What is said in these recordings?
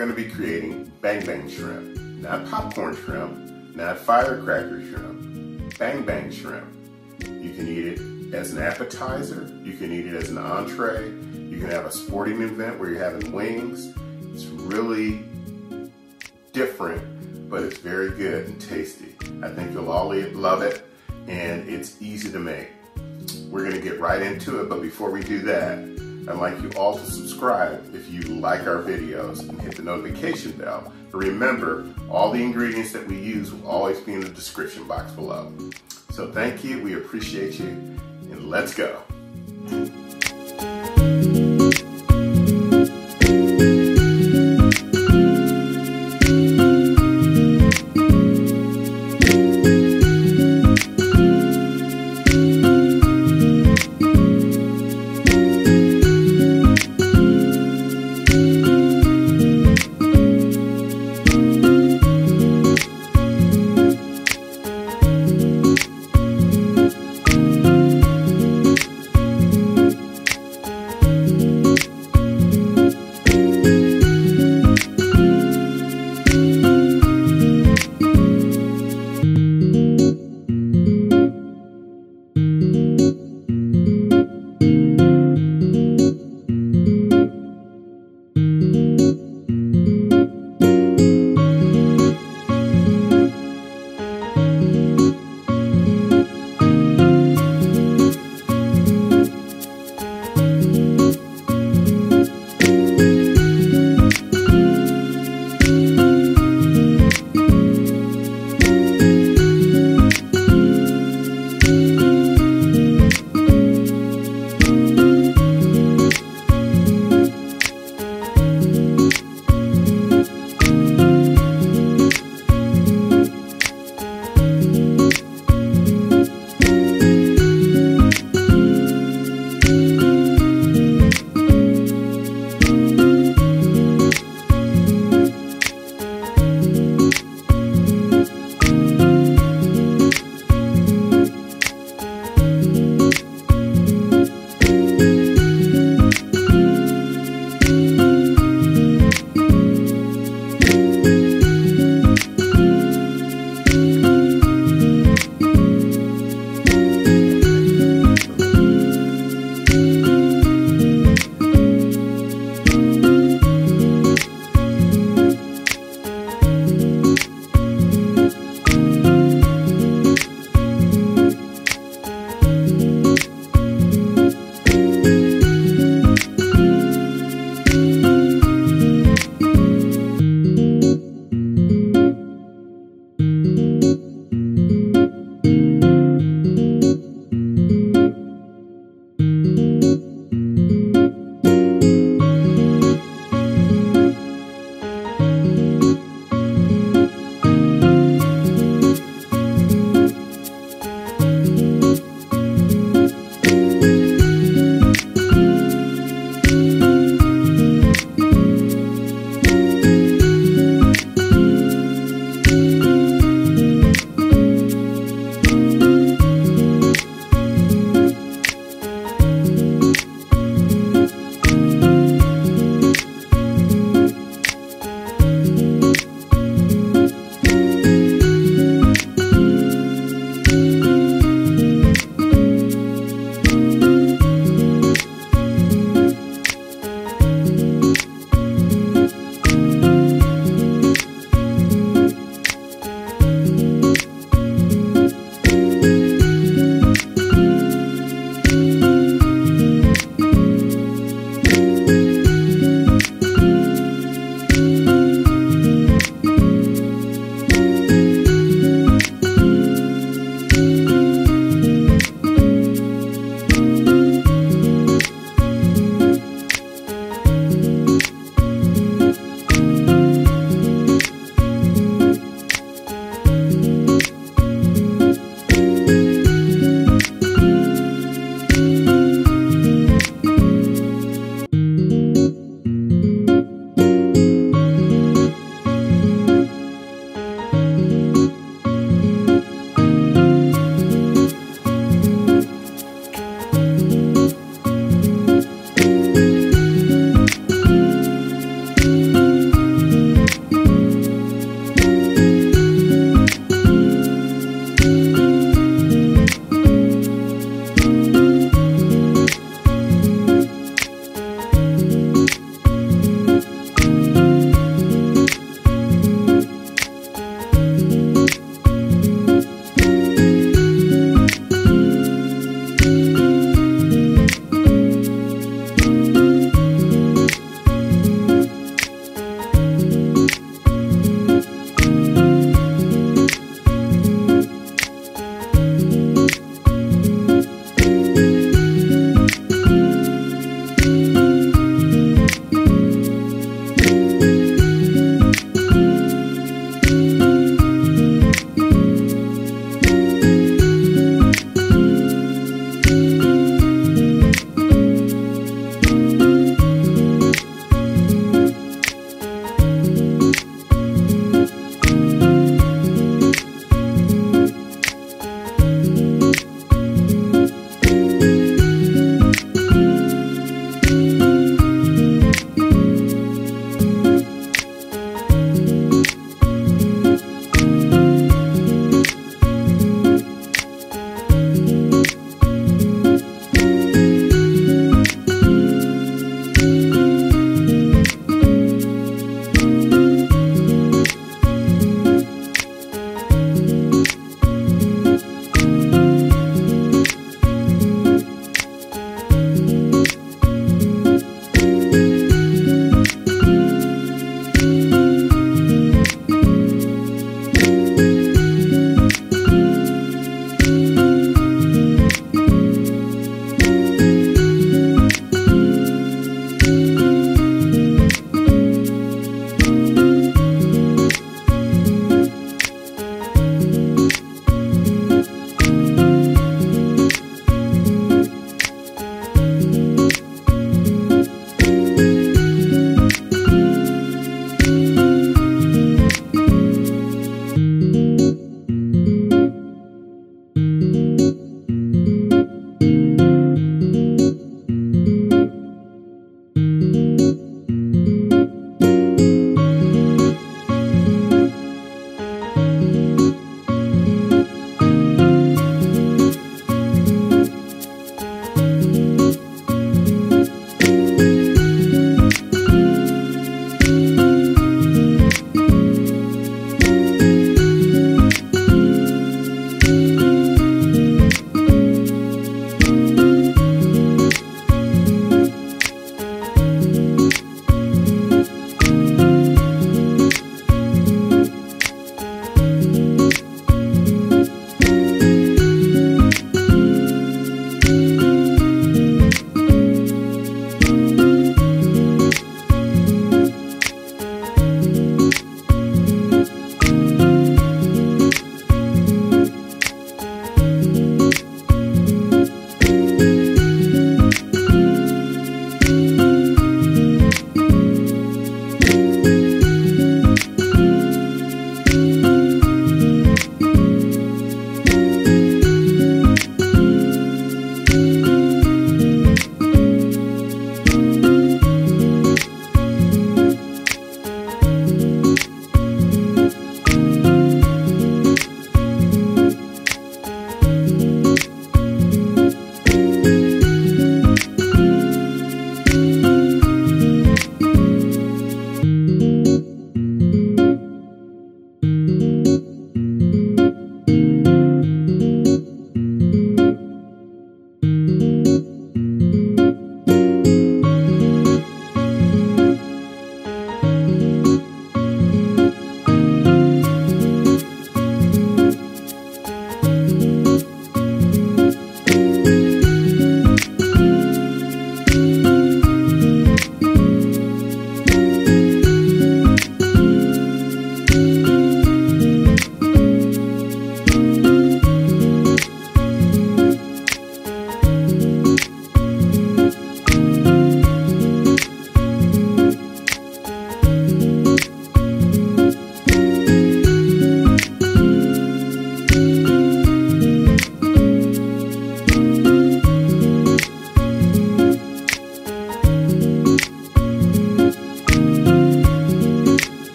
going to be creating bang bang shrimp. Not popcorn shrimp, not firecracker shrimp, bang bang shrimp. You can eat it as an appetizer, you can eat it as an entree, you can have a sporting event where you're having wings. It's really different, but it's very good and tasty. I think you'll all love it, and it's easy to make. We're going to get right into it, but before we do that, I'd like you all to subscribe if you like our videos and hit the notification bell. But remember, all the ingredients that we use will always be in the description box below. So thank you, we appreciate you, and let's go.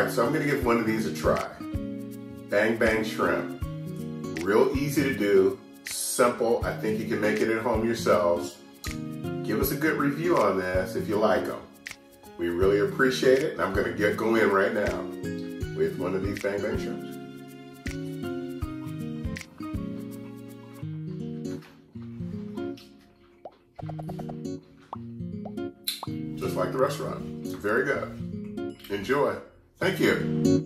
right, so I'm gonna give one of these a try. Bang Bang Shrimp. Real easy to do, simple. I think you can make it at home yourselves. Give us a good review on this if you like them. We really appreciate it, and I'm gonna go in right now with one of these Bang Bang Shrimps. Just like the restaurant. Very good. Enjoy. Thank you.